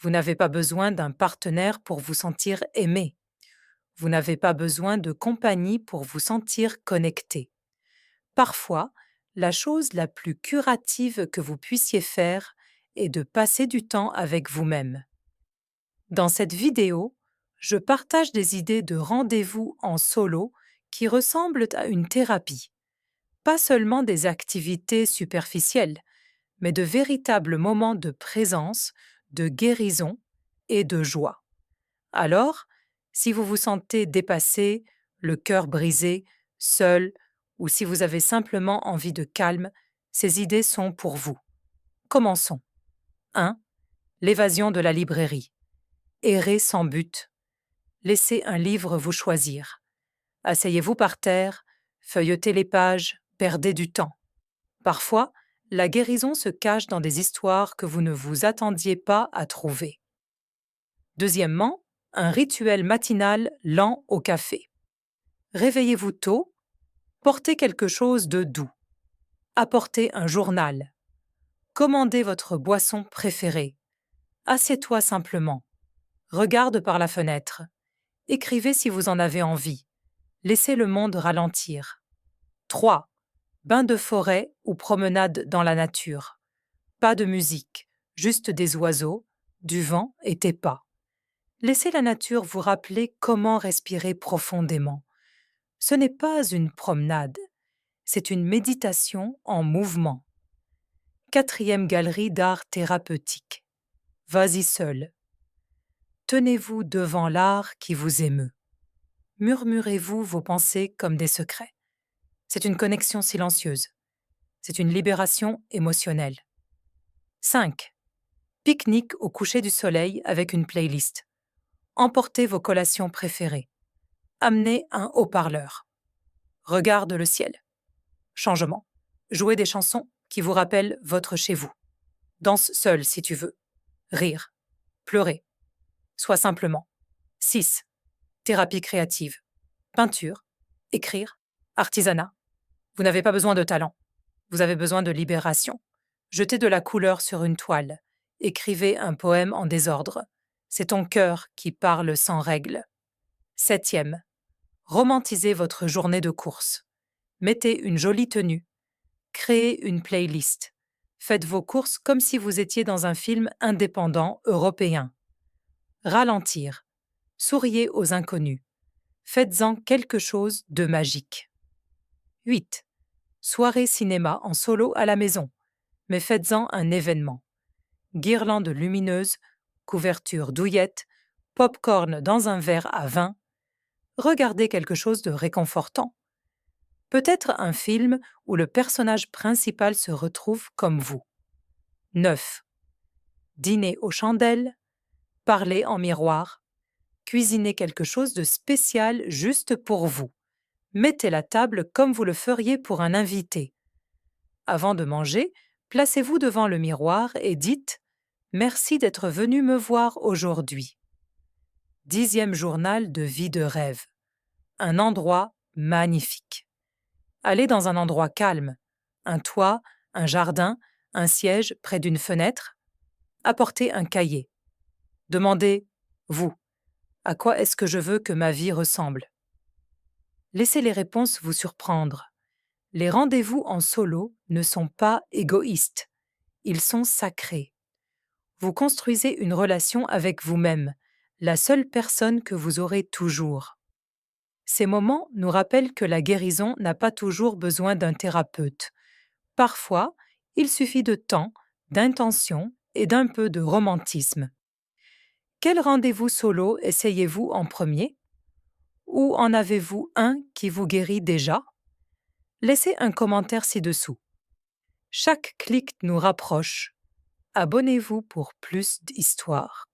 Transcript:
Vous n'avez pas besoin d'un partenaire pour vous sentir aimé. Vous n'avez pas besoin de compagnie pour vous sentir connecté. Parfois, la chose la plus curative que vous puissiez faire est de passer du temps avec vous-même. Dans cette vidéo, je partage des idées de rendez-vous en solo qui ressemblent à une thérapie. Pas seulement des activités superficielles, mais de véritables moments de présence, de guérison et de joie. Alors, si vous vous sentez dépassé, le cœur brisé, seul, ou si vous avez simplement envie de calme, ces idées sont pour vous. Commençons. 1. L'évasion de la librairie. Errer sans but. Laissez un livre vous choisir. Asseyez-vous par terre, feuilletez les pages, perdez du temps. Parfois, la guérison se cache dans des histoires que vous ne vous attendiez pas à trouver. Deuxièmement, un rituel matinal lent au café. Réveillez-vous tôt, portez quelque chose de doux. Apportez un journal. Commandez votre boisson préférée. Assieds-toi simplement. Regarde par la fenêtre. Écrivez si vous en avez envie. Laissez le monde ralentir. 3. Bain de forêt ou promenade dans la nature. Pas de musique, juste des oiseaux, du vent et tes pas. Laissez la nature vous rappeler comment respirer profondément. Ce n'est pas une promenade, c'est une méditation en mouvement. 4e galerie d'art thérapeutique. Vas-y seul. Tenez-vous devant l'art qui vous émeut. Murmurez-vous vos pensées comme des secrets. C'est une connexion silencieuse. C'est une libération émotionnelle. 5. Pique-nique au coucher du soleil avec une playlist. Emportez vos collations préférées. Amenez un haut-parleur. Regarde le ciel. Changement. Jouez des chansons qui vous rappellent votre chez vous. Danse seul si tu veux. Rire. Pleurer. Sois simplement. 6. Thérapie créative. Peinture. Écrire. Artisanat. Vous n'avez pas besoin de talent. Vous avez besoin de libération. Jetez de la couleur sur une toile. Écrivez un poème en désordre. C'est ton cœur qui parle sans règle. 7e. Romantisez votre journée de course. Mettez une jolie tenue. Créez une playlist. Faites vos courses comme si vous étiez dans un film indépendant européen. Ralentir. Souriez aux inconnus. Faites-en quelque chose de magique. 8. Soirée cinéma en solo à la maison, mais faites-en un événement. Guirlande lumineuse, couverture douillette, pop-corn dans un verre à vin. Regardez quelque chose de réconfortant. Peut-être un film où le personnage principal se retrouve comme vous. 9. Dîner aux chandelles, parler en miroir, cuisinez quelque chose de spécial juste pour vous. Mettez la table comme vous le feriez pour un invité. Avant de manger, placez-vous devant le miroir et dites « Merci d'être venu me voir aujourd'hui ». 10e journal de vie de rêve. Un endroit magnifique. Allez dans un endroit calme, un toit, un jardin, un siège près d'une fenêtre. Apportez un cahier. Demandez « Vous, à quoi est-ce que je veux que ma vie ressemble ?» Laissez les réponses vous surprendre. Les rendez-vous en solo ne sont pas égoïstes. Ils sont sacrés. Vous construisez une relation avec vous-même, la seule personne que vous aurez toujours. Ces moments nous rappellent que la guérison n'a pas toujours besoin d'un thérapeute. Parfois, il suffit de temps, d'intention et d'un peu de romantisme. Quel rendez-vous solo essayez-vous en premier? Ou en avez-vous un qui vous guérit déjà? Laissez un commentaire ci-dessous. Chaque clic nous rapproche. Abonnez-vous pour plus d'histoires.